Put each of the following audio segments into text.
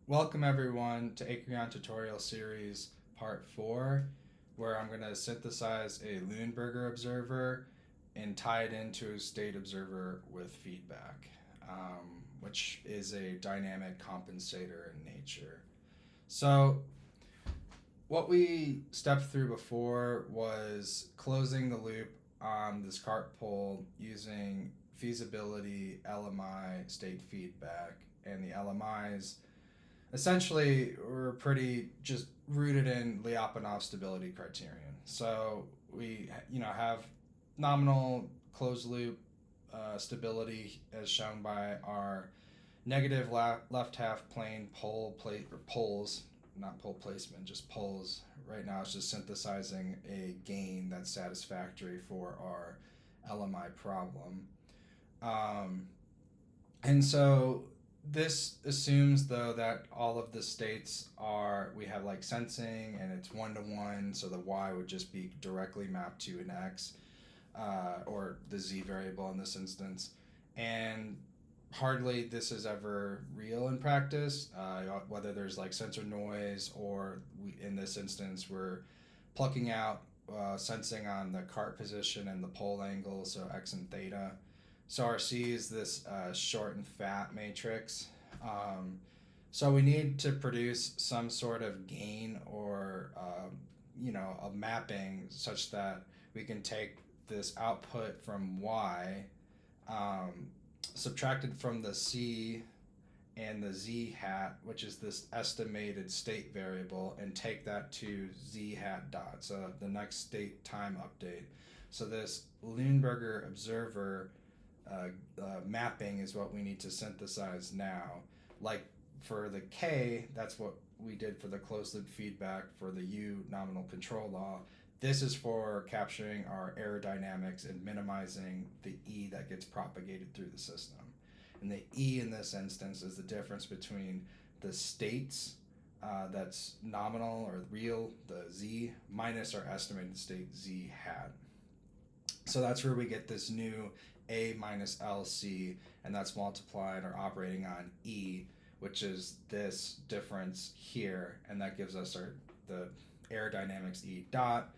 Welcome everyone to Akreon tutorial series part 4, where I'm going to synthesize a Luenberger observer and tie it into a state observer with feedback, which is a dynamic compensator in nature. So what we stepped through before was closing the loop on this Cartpole using feasibility, LMI, state feedback, and the LMIs essentially were pretty just rooted in Lyapunov stability criterion. So we have nominal closed loop stability as shown by our negative left half plane pole plate or poles, not pole placement, just poles. Right now it's just synthesizing a gain that's satisfactory for our LMI problem. Um, and so this assumes though that all of the states are, we have like sensing and it's 1-to-1, so the y would just be directly mapped to an x, or the z variable in this instance. And hardly this is ever real in practice, whether there's like sensor noise or in this instance we're plucking out sensing on the cart position and the pole angle, so x and theta. So our C is this short and fat matrix. So we need to produce some sort of gain or a mapping such that we can take this output from Y, um, subtracted from the C and the Z hat, which is this estimated state variable, and take that to Z hat dot, so the next state time update. So this Luenberger observer mapping is what we need to synthesize now. Like for the K, that's what we did for the closed loop feedback for the U nominal control law. This is for capturing our aerodynamics and minimizing the E that gets propagated through the system. And the E in this instance is the difference between the states, that's nominal or real, the Z, minus our estimated state Z hat. So that's where we get this new A minus LC, and that's multiplied or operating on E, which is this difference here, and that gives us the aerodynamics E dot,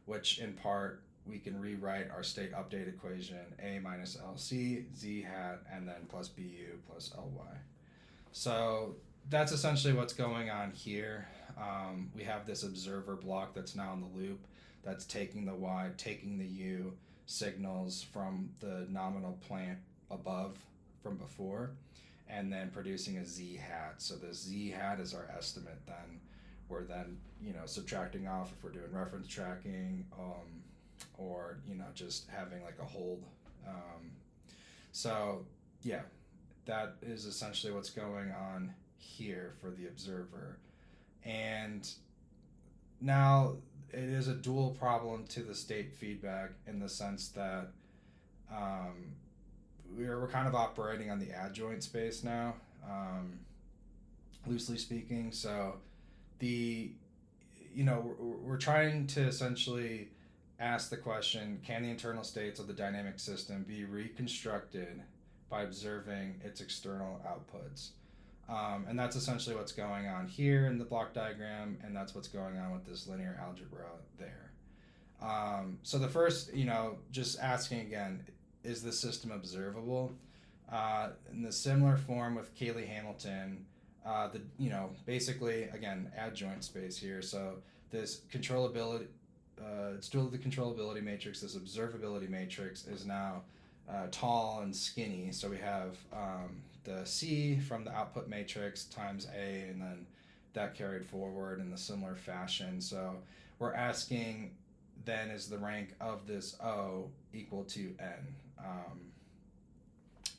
which in part we can rewrite our state update equation A minus LC, Z hat, and then plus BU plus LY. So that's essentially what's going on here. We have this observer block that's now in the loop that's taking the Y, taking the U signals from the nominal plant above from before, and then producing a Z hat. So the Z hat is our estimate then. We're then, subtracting off if we're doing reference tracking, or, just having like a hold. So yeah, that is essentially what's going on here for the observer. And now it is a dual problem to the state feedback in the sense that we're kind of operating on the adjoint space now, loosely speaking. So we're trying to essentially ask the question, can the internal states of the dynamic system be reconstructed by observing its external outputs? And that's essentially what's going on here in the block diagram, and that's what's going on with this linear algebra there. So the first, just asking again, is the system observable? In the similar form with Cayley-Hamilton, basically, again, adjoint space here. So this controllability, it's still the controllability matrix. This observability matrix is now tall and skinny. So we have the C from the output matrix times A, and then that carried forward in the similar fashion. So we're asking then, is the rank of this O equal to N?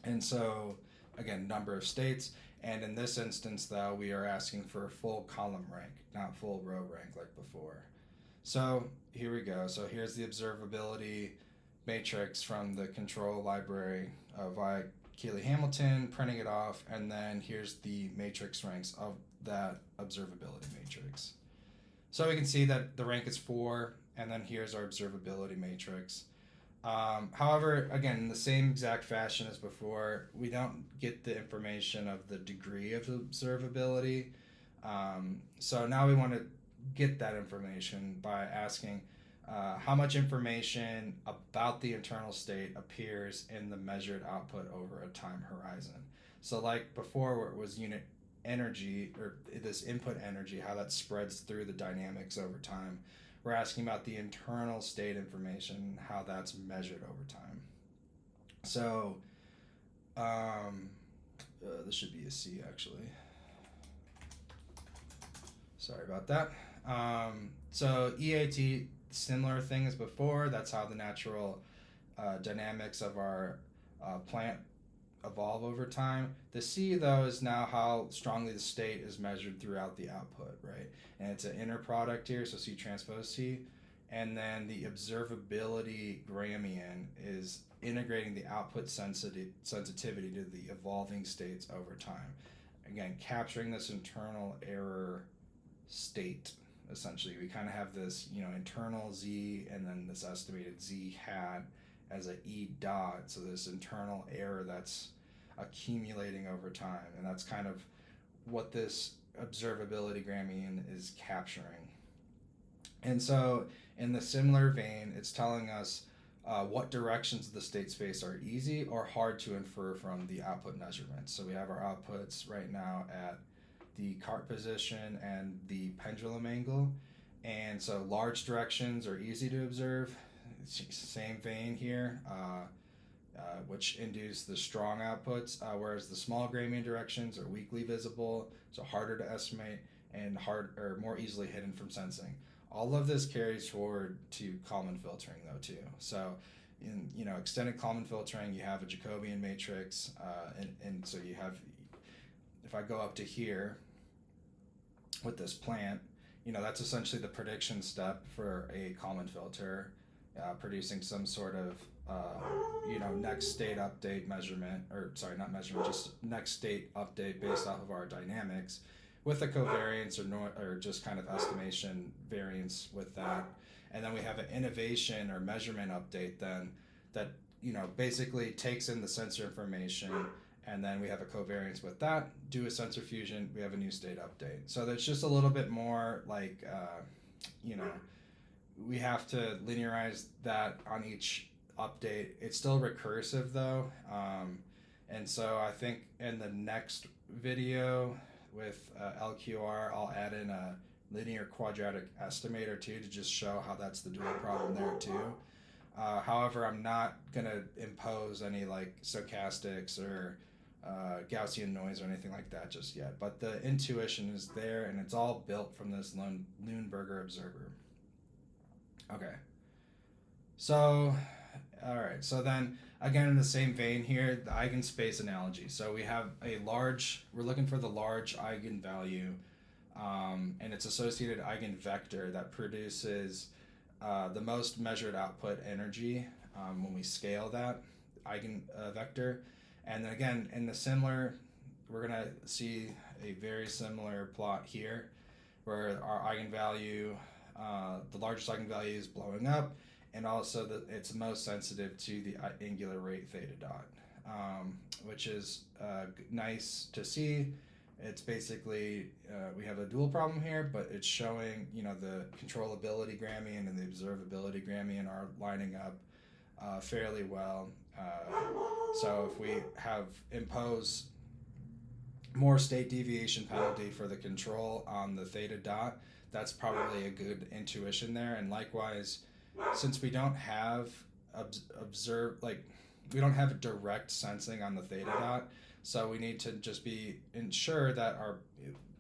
And so again, number of states. And in this instance, though, we are asking for a full column rank, not full row rank like before. So here we go. So here's the observability matrix from the control library via Cayley-Hamilton, printing it off, and then here's the matrix ranks of that observability matrix. So we can see that the rank is 4, and then here's our observability matrix. However, again, in the same exact fashion as before, we don't get the information of the degree of observability. So now we want to get that information by asking how much information about the internal state appears in the measured output over a time horizon. So like before where it was unit energy, or this input energy, how that spreads through the dynamics over time, we're asking about the internal state information, how that's measured over time. So this should be a C actually. Sorry about that. So EAT, similar thing as before. That's how the natural dynamics of our plant evolve over time. The C, though, is now how strongly the state is measured throughout the output, right? And it's an inner product here, so C transpose C. And then the observability Gramian is integrating the output sensitivity to the evolving states over time. Again, capturing this internal error state. Essentially, we kind of have this, internal Z and then this estimated Z hat as a E dot. So this internal error that's accumulating over time, and that's kind of what this observability Gramian is capturing. And so, in the similar vein, it's telling us what directions of the state space are easy or hard to infer from the output measurements. So we have our outputs right now at the cart position and the pendulum angle, and so large directions are easy to observe. Same vein here, which induce the strong outputs, whereas the small Gramian directions are weakly visible, so harder to estimate and more easily hidden from sensing. All of this carries forward to Kalman filtering though too. So in extended Kalman filtering, you have a Jacobian matrix, and so you have, if I go up to here with this plant, that's essentially the prediction step for a Kalman filter, producing some sort of next state update measurement, or sorry, not measurement, just next state update based off of our dynamics, with a covariance or just kind of estimation variance with that. And then we have an innovation or measurement update then that basically takes in the sensor information, and then we have a covariance with that, do a sensor fusion, we have a new state update. So there's just a little bit more like we have to linearize that on each update. It's still recursive though, and so I think in the next video with LQR, I'll add in a linear quadratic estimator too, to just show how that's the dual problem there too. However, I'm not gonna impose any like stochastics or Gaussian noise or anything like that just yet, but the intuition is there, and it's all built from this Luenberger observer. Okay, so all right, so then again in the same vein here, the eigenspace analogy. So we have we're looking for the large eigenvalue, and its associated eigenvector that produces the most measured output energy when we scale that eigenvector. And then again, in the similar, we're gonna see a very similar plot here, where our eigenvalue, the largest eigenvalue is blowing up, and also it's most sensitive to the angular rate theta dot, which is nice to see. It's basically, we have a dual problem here, but it's showing, the controllability Gramian and the observability Gramian are lining up fairly well. So if we impose more state deviation penalty for the control on the theta dot, that's probably a good intuition there. And likewise, since we don't have we don't have direct sensing on the theta dot, so we need to just ensure that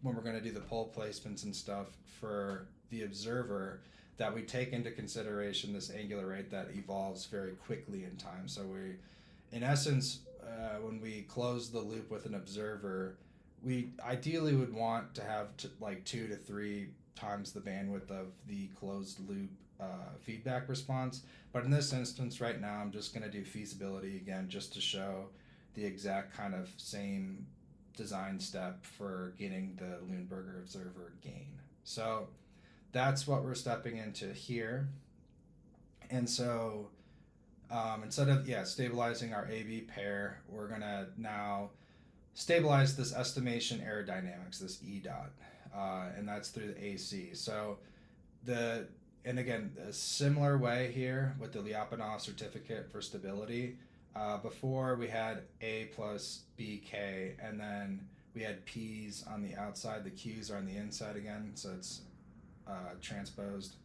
when we're going to do the pole placements and stuff for the observer, that we take into consideration this angular rate that evolves very quickly in time. So in essence, when we close the loop with an observer, we ideally would want to have 2 to 3 times the bandwidth of the closed loop feedback response. But in this instance right now, I'm just going to do feasibility again, just to show the exact kind of same design step for getting the Luenberger observer gain. So that's what we're stepping into here. And so instead of stabilizing our A-B pair, we're gonna now stabilize this estimation error dynamics, this E dot. and that's through the AC. So and again, a similar way here with the Lyapunov certificate for stability. Before we had A plus BK, and then we had P's on the outside. The Q's are on the inside again, so it's transposed.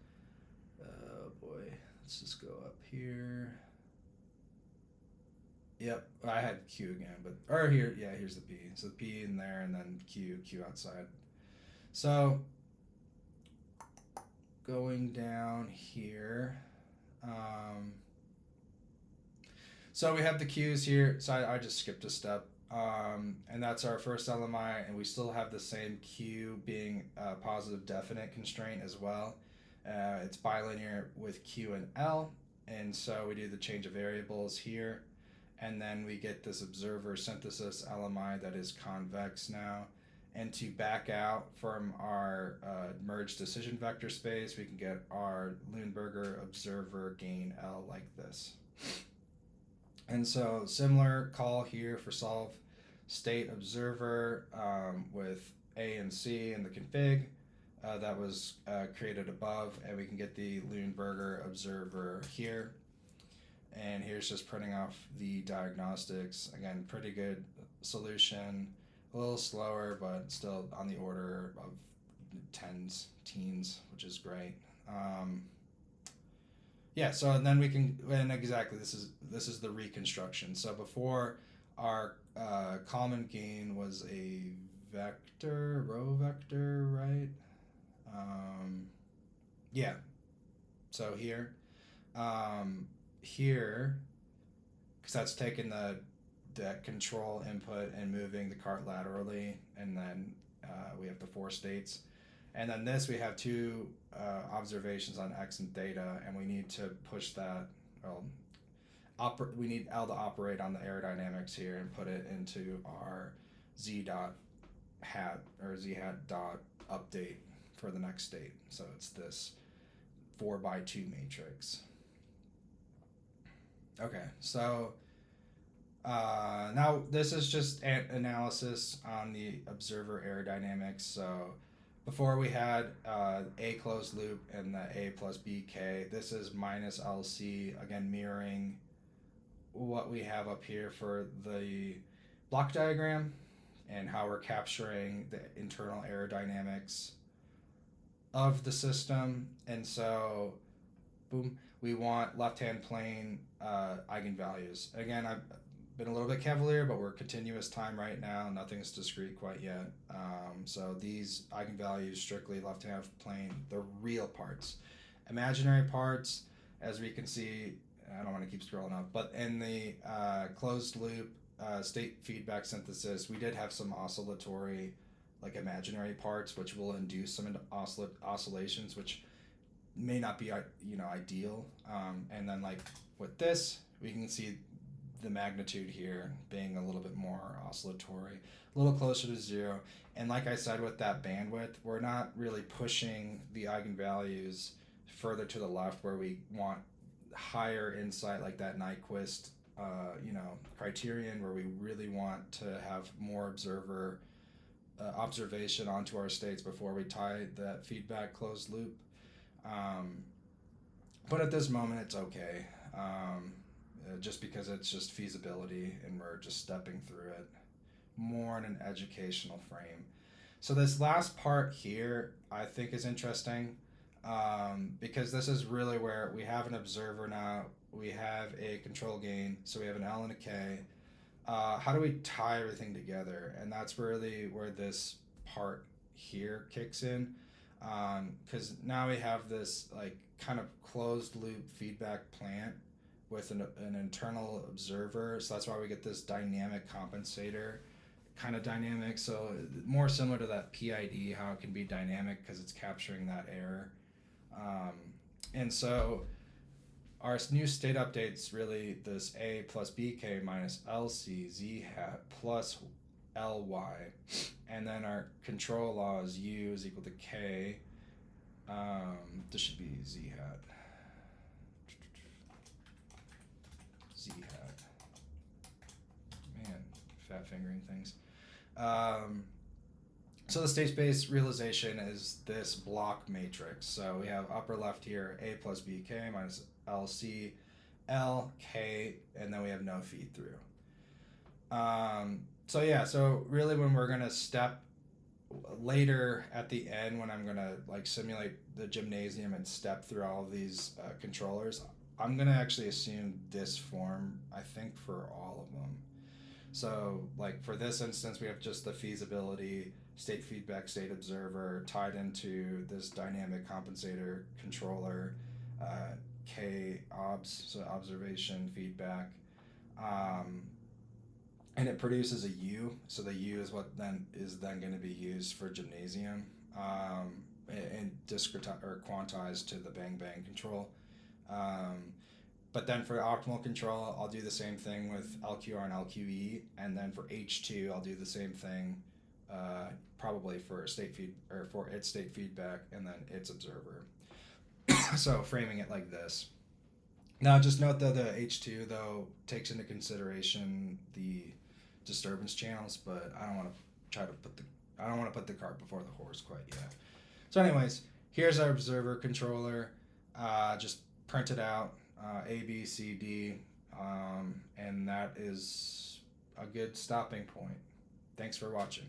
Oh boy, let's just go up here. Yep, I had Q again, or here, yeah, here's the P. So the P in there, and then Q outside. So going down here, so we have the Q's here. So I just skipped a step, and that's our first LMI, and we still have the same Q being a positive definite constraint as well. It's bilinear with Q and L, and so we do the change of variables here. And then we get this observer synthesis LMI that is convex now. And to back out from our merged decision vector space, we can get our Luenberger observer gain L like this. And so similar call here for solve state observer with A and C in the config that was created above, and we can get the Luenberger observer here. And here's just printing off the diagnostics. Again, pretty good solution. A little slower, but still on the order of teens, which is great. Yeah, so then we can, and exactly, this is the reconstruction. So before, our Kalman gain was a vector, row vector, right? Yeah, so here, because that's taking that control input and moving the cart laterally, and then we have the 4 states, and then this we have 2 observations on x and theta, and we need to push that. Well, we need L to operate on the aerodynamics here and put it into our z hat dot update for the next state. So it's this 4x2 matrix. Okay, so now this is just an analysis on the observer aerodynamics. So before we had A closed loop and the A plus BK. This is minus LC, again mirroring what we have up here for the block diagram and how we're capturing the internal aerodynamics of the system. And so, boom, we want left-hand plane eigenvalues. Again, I've been a little bit cavalier, but we're continuous time right now. Nothing's discrete quite yet. So these eigenvalues strictly left-hand plane, the real parts. Imaginary parts, as we can see, I don't want to keep scrolling up, but in the closed loop state feedback synthesis, we did have some oscillatory, like imaginary parts, which will induce some oscillations, which may not be ideal. And then like with this, we can see the magnitude here being a little bit more oscillatory, a little closer to 0. And like I said, with that bandwidth, we're not really pushing the eigenvalues further to the left where we want higher insight, like that Nyquist criterion, where we really want to have more observation onto our states before we tie that feedback closed loop. But at this moment, it's okay. Just because it's just feasibility and we're just stepping through it more in an educational frame. So this last part here I think is interesting, because this is really where we have an observer now, we have a control gain, so we have an L and a K. How do we tie everything together? And that's really where this part here kicks in, because now we have this like kind of closed loop feedback plant with an internal observer. So that's why we get this dynamic compensator kind of dynamic. So more similar to that PID, how it can be dynamic because it's capturing that error. And so our new state update's really this A plus BK minus LC Z hat plus LY. And then our control law is U is equal to K. This should be Z hat. Z hat. Man, fat fingering things. So the state space realization is this block matrix. So we have upper left here, A plus BK minus LC, L, K, and then we have no feed through. So yeah, so really when we're gonna step later at the end, when I'm gonna like simulate the gymnasium and step through all of these controllers, I'm gonna actually assume this form, I think, for all of them. So like for this instance, we have just the feasibility, state feedback, state observer tied into this dynamic compensator controller, K obs, so observation, feedback. Um, and it produces a U. So the U is what then is then going to be used for gymnasium, and discretize or quantized to the bang bang control. Um, but then for optimal control, I'll do the same thing with LQR and LQE, and then for H2, I'll do the same thing, probably for state feed or for its state feedback, and then its observer. So framing it like this. Now, just note though the H2 though takes into consideration the disturbance channels, but I don't want to put the cart before the horse quite yet. So, anyways, here's our observer controller. Just print it out, A, B, C, D, and that is a good stopping point. Thanks for watching.